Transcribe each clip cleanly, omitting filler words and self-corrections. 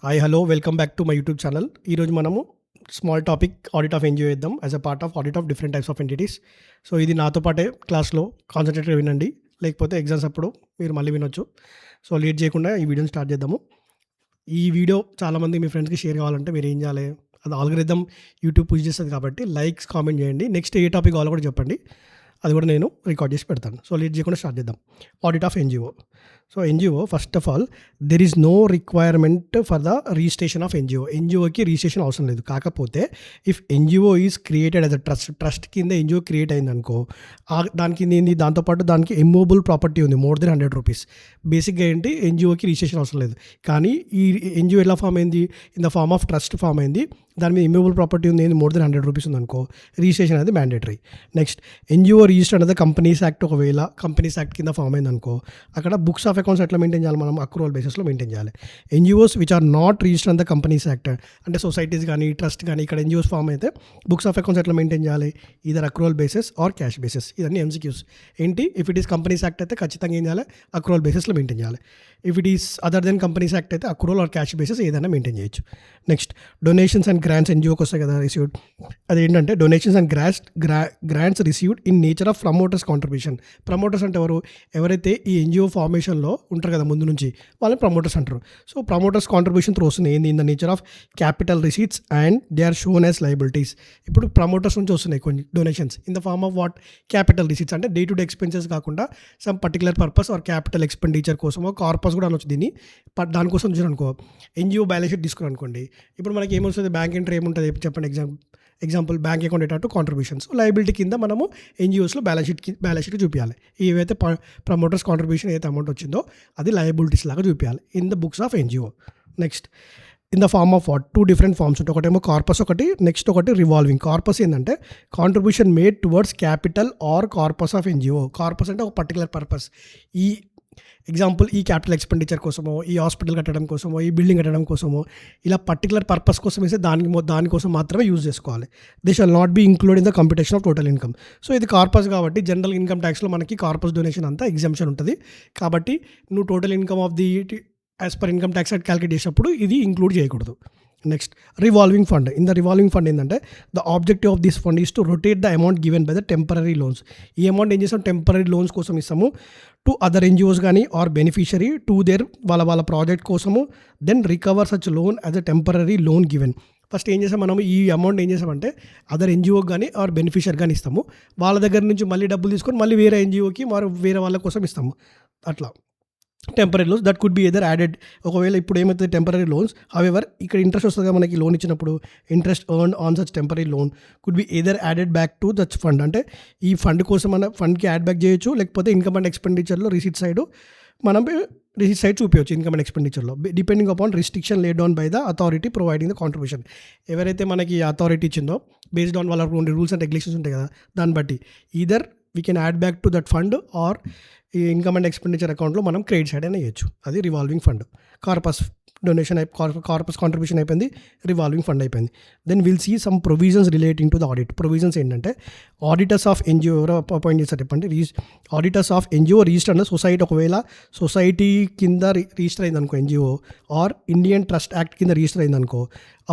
Hi hello welcome back to my YouTube channel. ఈరోజు మనము small topic audit of NGO చేద్దాం as a part of audit of different types of entities. So ఇది నాతో పాటే క్లాస్లో కాన్సన్ట్రేట్గా వినండి, లేకపోతే ఎగ్జామ్స్ అప్పుడు మీరు మళ్ళీ వినొచ్చు. సో లేట్ చేయకుండా ఈ వీడియోని స్టార్ట్ చేద్దాము. ఈ వీడియో చాలామంది మీ ఫ్రెండ్స్కి షేర్ కావాలంటే మీరు ఏం చేయాలి, అది ఆల్గరిథం యూట్యూబ్ పుష్ చేస్తుంది కాబట్టి లైక్స్ కామెంట్ చేయండి. నెక్స్ట్ ఏ టాపిక్ కావాలో కూడా చెప్పండి, అది కూడా నేను రికార్డ్ చేసి పెడతాను. సో లేట్ చేయకుండా స్టార్ట్ చేద్దాం. Audit of NGO. So NGO first of all there is no requirement for the registration of NGO. ఎన్జిఓకి రిజిస్ట్రేషన్ అవసరం లేదు. కాకపోతే if NGO is created as a trust కింద ఎన్జిఓ క్రియేట్ అయింది అనుకో, దాని కింద ఏంది, దాంతోపాటు దానికి ఎమూవబుల్ ప్రాపర్టీ ఉంది మోర్ దెన్ 100 రూపీస్. బేసిక్గా ఏంటి, ఎన్జిఓకి రిజిస్ట్రేషన్ అవసరం లేదు. కానీ ఈ ఎన్జిఓ ఎలా ఫామ్ అయింది, in the form of trust form అయింది. దాని మీద ఇమూవబుల్ ప్రాపర్టీ ఉంది, మోర్ దెన్ 100 రూపీస్ ఉందనుకో, రిజిస్ట్రేషన్ అనేది మ్యాండేటరీ. నెక్స్ట్ ఎన్జిఓ రిజిస్టర్ అనేది కంపెనీస్ యాక్ట్, ఒకవేళ కంపెనీస్ యాక్ట్ కింద ఫామ్ అయింది అనుకో, అక్కడ బుక్స్ ఆఫ్ అకౌంట్స్ ఎట్లా మెయింటైన్ చేయాలి, మనం అక్రూవల్ బేసిస్లో మెయింటైన్ చేయాలి. NGOs which are not register and the companies act, అంటే సొసైటీస్ కానీ ట్రస్ట్ కానీ ఇక్కడ ఎన్జిఓస్ ఫామ్ అయితే బుక్స్ ఆఫ్ అకౌంట్స్ ఎట్లా మెయింటైన్ చేయాలి, either accrual basis or cash basis. ఇదన్నీ ఎంసీక్యూస్. ఏంటి, if it is companies act అయితే ఖచ్చితంగా ఏం చేయాలి, అక్రూవల్ బేసిస్లో మెయింటైన్ చేయాలి. If it is other than companies act అయితే అక్రూవల్ ఆర్ క్యాష్ బేసిస్ ఏదైనా మెయింటైన్ చేయొచ్చు. నెక్స్ట్ డొనేషన్స్ అండ్ గ్రాంట్స్ ఎన్జిఓకి వస్తాయి కదా రిసీవ్డ్. అదేంటంటే donations and grants received in nature of promoters contribution. Promoters అంటే ఎవరైతే ఈ ఎన్జిఓ ఫార్మేషన్లో ఉంటారు కదా ముందు నుంచి, వాళ్ళని ప్రమోటర్స్ అంటారు. సో ప్రమోటర్స్ కాంట్రిబ్యూషన్ త్రూ వస్తున్నాయి ఏంది, in the nature of capital receipts and they are shown as liabilities. ఇప్పుడు ప్రమోటర్స్ నుంచి వస్తున్నాయి కొన్ని donations in the form of what, capital receipts, అంటే డే టు డే ఎక్స్పెన్సెస్ కాకుండా some particular purpose or capital expenditure కోసమో, corpus కూడా అనొచ్చు దీన్ని. దానికోసం చూసారనుకో, ఎన్జిఓ బ్యాలెన్స్ షీట్ తీసుకుని అనుకోండి, ఇప్పుడు మనకి ఏమొస్తుంది, బ్యాంక్ ఎంట్రీ ఏముంటుంది చెప్పండి. Example bank account data to contributions, liability కింద మనము ఎన్జిఓస్లో బ్యాలెన్స్ షీట్ చూపించాలి. ఏవైతే ప్రమోటర్స్ కాంట్రిబ్యూషన్ ఏదైతే అమౌంట్ వచ్చిందో అది లయబిలిటీస్ లాగా చూపించాలి in the books of NGO. Next in the form of what, 2 different forms ఉంటాయి. ఒకటేమో కార్పస్, నెక్స్ట్ ఒకటి రివాల్వింగ్. కార్పస్ ఏంటంటే contribution made towards capital or corpus of NGO. Corpus అంటే ఒక పర్టికులర్ పర్పస్, ఈ ఎగ్జాంపుల్ ఈ క్యాపిటల్ ఎక్స్పెండిచర్ కోసమో, ఈ హాస్పిటల్ కట్టడం కోసమో, ఈ బిల్డింగ్ కట్టడం కోసమో, ఇలా పర్టికులర్ పర్పస్ కోసం వేస్తే దానికోసం మాత్రమే యూజ్ చేసుకోవాలి. They shall not be include in the computation of total income. So ఇది కార్పస్ కాబట్టి జనరల్ ఇన్కమ్ ట్యాక్స్లో మనకి కార్పస్ డొనేషన్ అంతా ఎగ్జామ్షన్ ఉంటుంది. కాబట్టి నువ్వు total income of the as per income tax calculate చేసినప్పుడు ఇది ఇంక్లూడ్ చేయకూడదు. Next revolving fund. In the revolving fund ఏంటంటే the objective of this fund is to rotate the amount given by the temporary loans. ఈ అమౌంట్ ఏం చేస్తాం, temporary loans కోసం ఇస్తాము టు అదర్ ఎన్జిఓస్ కానీ ఆర్ బెనిఫిషరీ టు దేర్ వాళ్ళ project కోసము. Then recover such loan as a temporary loan given. First ఏం చేసాం మనం, ఈ అమౌంట్ ఏం చేసామంటే అదర్ ఎన్జిఓకి కానీ ఆర్ బెనిఫిషరీ కానీ ఇస్తాము. వాళ్ళ దగ్గర నుంచి మళ్ళీ డబ్బులు తీసుకొని మళ్ళీ వేరే ఎన్జిఓకి వేరే వాళ్ళ కోసం ఇస్తాము. అట్లా temporary loans that could be either added. ఒకవేళ ఇప్పుడు ఏమవుతుంది, టెంపరీ లోన్స్ హవెవర్ ఇక్కడ ఇంట్రెస్ట్ వస్తుంది కదా మనకి లోన్ ఇచ్చినప్పుడు, interest earned on such temporary loan could be either added back to that fund. అంటే ఈ ఫండ్ కోసం మన ఫండ్కి యాడ్ బ్యాక్ చేయొచ్చు, లేకపోతే ఇన్కమ్ అండ్ ఎక్స్పెండిచర్లో రిసీట్ సైడ్ మనం రిసీట్ సైడ్ చూపించవచ్చు ఇన్కమ్ అండ్ ఎక్స్పెండిచర్లో, depending upon restriction laid on by the authority providing the contribution. ఎవరైతే మనకి అథారిటీ ఇచ్చిందో బేస్డ్ ఆన్ వాళ్ళ రూల్స్ అండ్ రెగ్యులేషన్స్ ఉంటాయి కదా, దాన్ని బట్టి either we can add back to that fund or ఈ ఇన్కమ్ అండ్ ఎక్స్పెండిచర్ అకౌంట్లో మనం క్రెడిట్ సైడ్ అయినా వేయచ్చు. అది revolving fund. Corpus donation corpus contribution అయిపోయింది, రివాల్వింగ్ ఫండ్ అయిపోయింది. Then will see some provisions relating to the audit. Provisions ఏంటంటే auditors of NGO ఎవరో అపాయింట్ చేస్తారు చెప్పండి. ఆడిటర్స్ ఆఫ్ ఎన్జిఓ రిజిస్టర్ అంటే సొసైటీ, ఒకవేళ సొసైటీ కింద రిజిస్టర్ అయింది అనుకో NGO, or Indian trust act కింద రిజిస్టర్ అయింది అనుకో,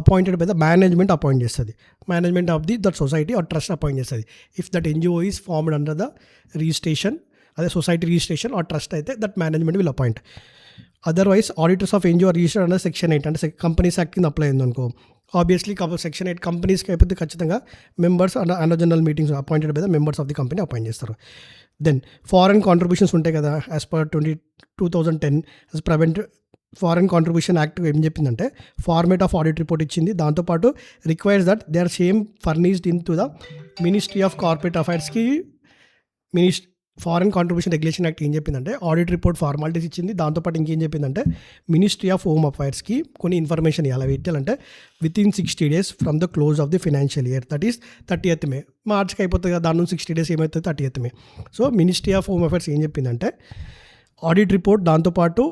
appointed by the management appoint చేస్తుంది. Management of that society or trust appoint చేస్తుంది. If that NGO is formed under the registration, అదే సొసైటీ రిజిస్ట్రేషన్ ఆర్ ట్రస్ట్ అయితే that management will appoint. Otherwise auditors of NGO register under section 8 అంటే companies act కింద apply అయింది అనుకో, obviously section 8 కంపెనీస్కి అయిపోతే ఖచ్చితంగా members under general meetings appointed by the members of the company appoint చేస్తారు. Then foreign contributions ఉంటాయి కదా, as per 2010 as prevent foreign contribution act ఏం చెప్పిందంటే ఫార్మేట్ ఆఫ్ ఆడిట్ రిపోర్ట్ ఇచ్చింది. దాంతోపాటు requires that they are same furnished in to the ministry of corporate అఫైర్స్కి. Foreign contribution regulation act ఏం చెప్పిందంటే ఆడిట్ రిపోర్ట్ ఫార్మాలిటీస్ ఇచ్చింది. దాంతోపాటు ఇంకేం చెప్పిందంటే మినిస్ట్రీ ఆఫ్ హోమ్ అఫైర్స్కి కొన్ని ఇన్ఫర్మేషన్ ఇవ్వాలి. పెట్టాలంటే within 60 days from the close of the financial year, that is 30th May. మార్చ్కి అయిపోతుంది కదా, దాని నుంచి 60 days ఏమవుతుంది, 30th May. So ministry of home affairs ఏం చెప్పిందంటే ఆడిట్ రిపోర్ట్, దాంతోపాటు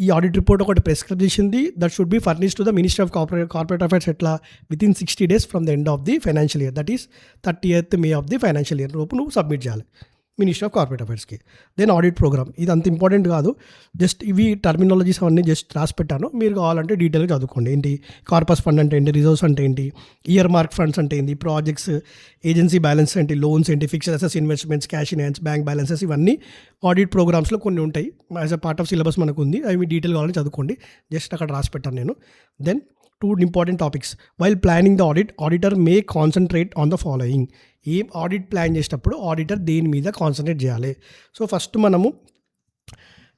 ఈ ఆడిట్ రిపోర్ట్ ఒకటి ప్రిస్క్రైబ్ చేసింది, that should be furnished to the ministry of corporate affairs ఎట్లా, within 60 days from the end of the financial year, that is 30th May of the financial year లోపు నువ్వు submit చేయాలి. Ministry of corporate అఫైర్స్కి. Then audit program, ఇది అంత important కాదు, just ఇవి terminologies అవన్నీ జస్ట్ రాసి పెట్టాను, మీరు కావాలంటే డీటెయిల్గా చదువుకోండి. ఏంటి కార్పస్ ఫండ్ అంటే ఏంటి, రిజర్వ్స్ అంటే ఏంటి, ఇయర్ మార్క్ ఫండ్స్ అంటే ఏంటి, ప్రాజెక్ట్స్, ఏజెన్సీ బ్యాలెన్స్ ఏంటి, లోన్స్ ఏంటి, fixed assets, investments, cash in hands, bank balances, ఇవన్నీ ఆడిట్ ప్రోగ్రామ్స్లో కొన్ని ఉంటాయి. As a part of syllabus మనకు ఉంది, అవి మీ డీటెయిల్ కావాలని చదువుకోండి, జస్ట్ అక్కడ రాసి పెట్టాను నేను. Then 2 important topics while planning the audit, auditor may concentrate on the following. ఏం ఆడిట్ ప్లాన్ చేసేటప్పుడు ఆడిటర్ దేని మీద కాన్సన్ట్రేట్ చేయాలి. సో ఫస్ట్ మనము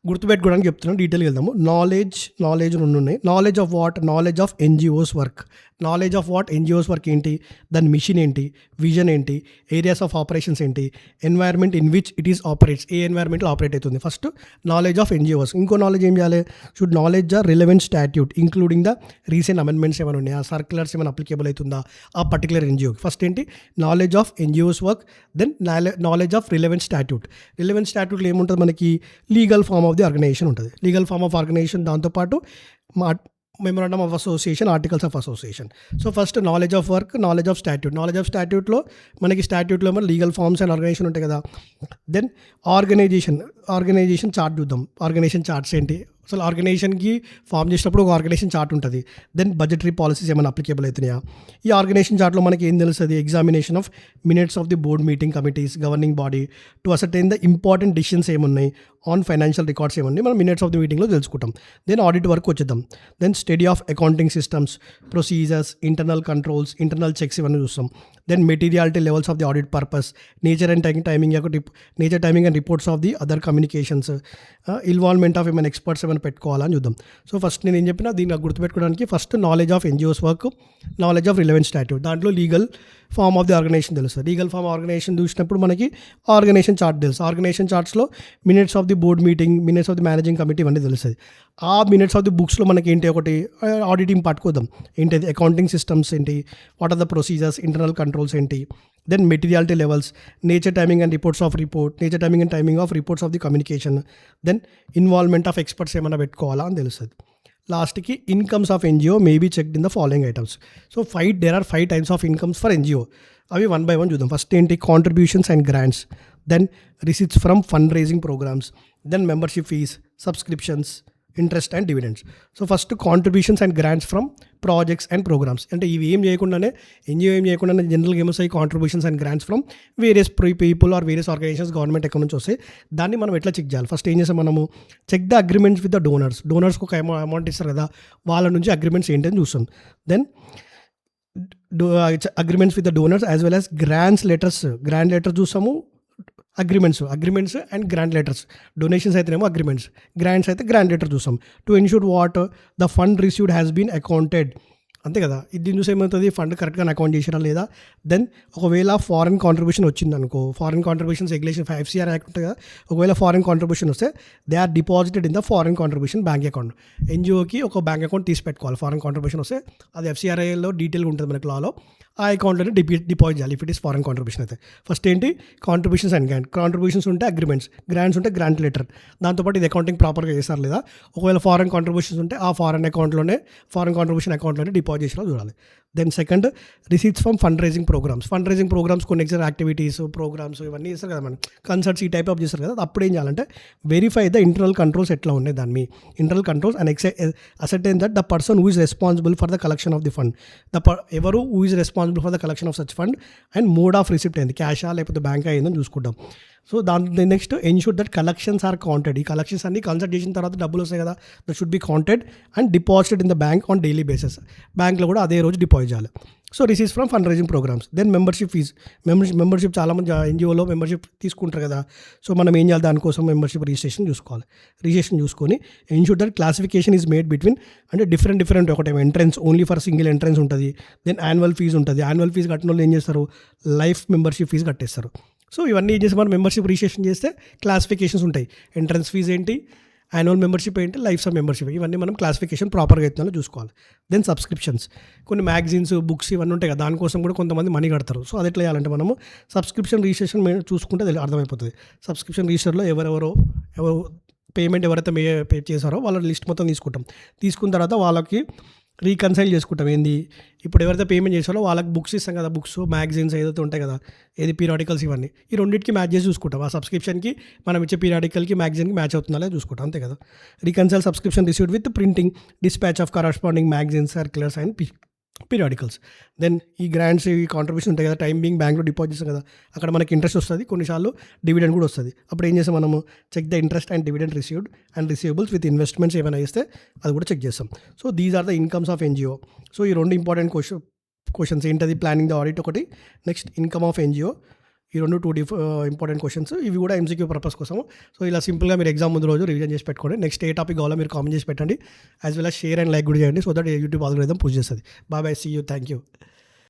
గుర్తుపెట్టుకోవడానికి చెప్తున్నాను, డీటెయిల్గా వెళ్దాము. నాలెడ్జ్ 2 ఉన్నాయి. Knowledge of what, knowledge of NGOs work. Knowledge of what, NGOs work ఏంటి, దాని మిషన్ ఏంటి, విజన్ ఏంటి, ఏరియాస్ ఆఫ్ ఆపరేషన్స్ ఏంటి, environment in which it is operates, ఏ ఎన్వైర్న్మెంట్లో ఆపరేట్ అవుతుంది. First knowledge of NGOs. ఇంకో నాలెడ్జ్ ఏం చేయాలి, should knowledge the relevant statute including the recent amendments ఏమైనా ఉన్నాయా, సర్క్యులర్స్ ఏమైనా అప్లికేబుల్ అవుతుందా ఆ పర్టికులర్ ఎన్జిఓకి. ఫస్ట్ ఏంటి, knowledge of NGOs work. Then knowledge of relevant statute. Relevant స్టాట్యూట్లో ఏముంటుంది మనకి, legal form of the organisation ఉంటుంది, లీగల్ ఫామ్ ఆఫ్ ఆర్గనైజేషన్, దాంతోపాటు memorandum of association, articles of association. So first knowledge of work, knowledge of statute. Knowledge of స్టాట్యూట్లో మనకి స్టాట్యూట్లో మన legal forms and organisation ఉంటాయి కదా. దెన్ ఆర్గనైజేషన్ చార్ట్ చూద్దాం. Organisation charts ఏంటి, అసలు ఆర్గనైజేషన్కి ఫామ్ చేసినప్పుడు ఒక ఆర్గనైజేషన్ చార్ట్ ఉంటుంది. దెన్ బడ్జెటరీ పాలసీస్ ఏమైనా అప్లికేబుల్ అవుతున్నాయా. ఈ ఆర్గనైజేషన్ చార్ట్లో మనకి ఏం తెలుస్తుంది, examination of minutes of the board meeting committees, governing body to ascertain the important decisions ఏమున్నాయి, ఆన్ ఫైనాన్షియల్ రికార్డ్స్ ఏమున్నాయి మనం మినిట్స్ ఆఫ్ ది మీటింగ్లో తెలుసుకుంటాం. దెన్ ఆడిట్ వర్క్ వచ్చేద్దాం. Then study of accounting systems, procedures, internal controls, internal checks ఇవన్నీ చూస్తాం. Then materiality levels of the audit purpose, nature and timing and reports of the other communications, involvement of ఏమైనా experts ఏమైనా పెట్టుకోవాలని చూద్దాం. So first నేను ఏం చెప్పినా దీన్ని గుర్తుపెట్టుకోవడానికి first knowledge of NGOs work, knowledge of relevant statute, దాంట్లో legal form of the organisation తెలుస్తుంది. లీగల్ ఫామ్ ఆర్గనైజేషన్ చూసినప్పుడు మనకి ఆర్గనైజేషన్ చార్ట్ తెలుసు. ఆర్గనైజేషన్ చార్ట్స్లో minutes of the board meeting, minutes of the managing committee ఇవన్నీ తెలుస్తుంది. ఆ మినిట్స్ ఆఫ్ ది బుక్స్లో మనకి ఏంటి, ఒకటి ఆడిటింగ్ పట్టుకోదాం, ఏంటి అకౌంటింగ్ సిస్టమ్స్ ఏంటి, what are the procedures, internal controls ఏంటి. Then materiality levels, nature timing and reports of reports of the communication. Then involvement of experts ఏమైనా పెట్టుకోవాలా అని తెలుస్తుంది. లాస్ట్కి incomes of NGO may be checked in the following items. So there are 5 types of incomes for NGO. అవి 1 by 1 చూద్దాం. First ఏంటి, contributions and grants. Then receipts from fund raising programmes. Then membership fees, subscriptions, interest and dividends. So first contributions and grants from projects and programmes. అంటే ఇవి ఏం చేయకుండానే, NGO ఏం చేయకుండానే జనరల్గా ఏమొస్తాయి, contributions and grants from various people or various organisations, government account నుంచి వస్తాయి. దాన్ని మనం ఎట్లా చెక్ చేయాలి, ఫస్ట్ ఏం చేస్తాం మనము, check the agreements with the డోనర్స్కి ఒక అమౌంట్ ఇస్తారు కదా, వాళ్ళ నుంచి అగ్రిమెంట్స్ ఏంటని చూస్తాం. Then agreements with the donors as well as grant letters చూస్తాము. Agreements and grant letters. Donations అయితేనేమో అగ్రిమెంట్స్, గ్రాంట్స్ అయితే గ్రాంట్ లెటర్ చూస్తాం. To ensure what the fund received has been accounted, అంతే కదా. ఇది చూసి ఏమవుతుంది, ఫండ్ కరెక్ట్గా అకౌంట్ చేసినా లేదా. దెన్ ఒకవేళ ఫారెన్ కాంట్రిబ్యూషన్ వచ్చింది అనుకో, foreign contributions regulation 5CR act ఉంటుంది కదా, ఒకవేళ ఫారెన్ కాంట్రిబ్యూషన్ వస్తే they are deposited in the foreign contribution bank account. ఎన్జిఓకి ఒక బ్యాంక్ అకౌంట్ తీసి పెట్టుకోవాలి. ఫారెన్ కాంట్రిబ్యూషన్ వస్తే అది FCRAలో డీటెయిల్గా ఉంటుంది మనకి లాలో, ఆ అకౌంట్లోనే డిపాజిట్ చేయాలి if it is foreign contribution అయితే. ఫస్ట్ ఏంటి, కాంట్రిబ్యూషన్స్ అండ్ గ్రాంట్. కాంట్రిబ్యూషన్స్ ఉంటే అగ్రిమెంట్స్, గ్రాంట్స్ ఉంటే గ్రాంట్ లెటర్. దాంతోపాటు ఇది అకౌంటింగ్ ప్రాపర్గా చేస్తారు లేదా. ఒకవేళ ఫారెన్ కాంట్రిబ్యూషన్స్ ఉంటే ఆ ఫారెన్ కాంట్రిబ్యూషన్ అకౌంట్లోనే డిపాజిట్ చేసినా చూడాలి. Then second, receipts from fund raising programmes కొన్ని ఎగ్జామ్ యాక్టివిటీస్, ప్రోగ్రామ్స్ ఇవన్నీ చేస్తారు కదా, మనం కన్సర్ట్స్ ఈ టైప్ ఆఫ్ చేస్తారు కదా. అప్పుడు ఏం చేయాలంటే వెరిఫై ద ఇంటర్నల్ కంట్రోల్స్ ఎట్లా ఉన్నాయి దాన్ని, internal controls and ascertain that the person who is responsible for the collection of the fund, ఎవరు who is responsible for the collection of such fund and mode of receipt అయింది, క్యాషా లేకపోతే bank అయిందని చూసుకుంటాం. So దాని next ensure that collections are counted. ఈ collections అన్ని consult చేసిన తర్వాత డబ్బులు వస్తాయి కదా, that should be counted and deposited in the bank on daily basis. బ్యాంక్లో కూడా అదే రోజు డిపాజిట్ చేయాలి. So receives from fund raising programmes. Then membership fees. Membership చాలామంది ఎన్జిఓలో మెంబర్షిప్ తీసుకుంటారు కదా. సో మనం ఏం చేయాలి, దానికోసం మెంబర్షిప్ రిజిస్ట్రేషన్ చూసుకోవాలి. రిజిస్ట్రేషన్ చూసుకొని ensure that classification is made between, అంటే డిఫరెంట్ ఒకటేమో entrance only for single entrance ఉంటుంది. దెన్ యాన్యువల్ ఫీజు ఉంటుంది. యాన్యువల్ ఫీజు కట్టిన వాళ్ళు ఏం చేస్తారు, లైఫ్ మెంబర్షిప్ ఫీజు కట్టేస్తారు. సో ఇవన్నీ ఏం చేసి మనం మెంబర్షిప్ రిజిస్ట్రేషన్ చేస్తే క్లాసిఫికేషన్స్ ఉంటాయి. ఎంట్రన్స్ ఫీజు ఏంటి, యాన్యువల్ మెంబర్షిప్ ఏంటి, లైఫ్ సమ్ మెంబర్షిప్, ఇవన్నీ మనం క్లాసిఫికేషన్ ప్రాపర్గా అవుతుందో చూసుకోవాలి. దెన్ సబ్స్క్రిప్షన్స్, కొన్ని మ్యాగజైన్స్, బుక్స్ ఇవన్నీ ఉంటాయి కదా, దానికోసం కూడా కొంతమంది మనీ కడతారు. సో అది ఎట్లా చేయాలంటే మనము సబ్స్క్రిప్షన్ రిజిస్ట్రేషన్ చూసుకుంటే అర్థమైపోతుంది. సబ్స్క్రిప్షన్ రిజిస్టర్లో ఎవరు పేమెంట్ ఎవరైతే పే చేశారో వాళ్ళ లిస్ట్ మొత్తం తీసుకుంటాం. తీసుకున్న తర్వాత వాళ్ళకి రీకన్సైల్ చేసుకుంటాం. ఏంది ఇప్పుడు ఎవరైతే పేమెంట్ చేసారో వాళ్ళకి బుక్స్ ఇస్తాం కదా, బుక్స్, మ్యాగజైన్స్ ఏదైతే ఉంటాయి కదా, ఏది పీరియాడికల్స్ ఇవన్నీ, ఈ రెండింటికి మ్యాచ్ చేసి చూసుకుంటాం. ఆ సబ్స్క్రిప్షన్కి మనం ఇచ్చే పీరియాడికల్కి, మ్యాగజైన్కి మ్యాచ్ అవుతుందా లేదా చూసుకుంటాం, అంతే కదా. Reconcile subscription received with printing, dispatch of corresponding magazines, circulars and periodicals. Then ఈ గ్రాంట్స్, ఈ కాంట్రిబ్యూషన్ ఉంటాయి కదా, టైం బీయింగ్ బ్యాంక్లో డిపాజిట్ చేస్తాం కదా, అక్కడ మనకి ఇంట్రెస్ట్ వస్తుంది, కొన్నిసార్లు డివిడెండ్ కూడా వస్తుంది. అప్పుడు ఏం చేస్తాం మనము, check the interest and dividend received and receivables with investments ఏమైనా చేస్తే అది కూడా చెక్ చేస్తాం. So these are the incomes of NGO. So ఈ రెండు ఇంపార్టెంట్ క్వశ్చన్స్ ఏంటది, ప్లానింగ్ ద ఆడిట్ ఒకటి, నెక్స్ట్ ఇన్కమ్ ఆఫ్ ఎన్జిఓ, ఈ రెండు ఇంపార్టెంట్ క్వశ్చన్స్. ఇవి కూడా ఎంసీక్యూ పర్పస్ కోసం. సో ఇలా సింపుల్గా మీరు ఎగ్జామ్ ముందు రోజు రివిజన్ చేసి పెట్టుకోండి. నెక్స్ట్ ఏ టాపిక్ కావాలో మీరు కామెంట్ చేసి పెట్టండి, as well as share and like కూడా చేయండి, so that YouTube algorithm push చేస్తుంది. Bye, see you, thank you.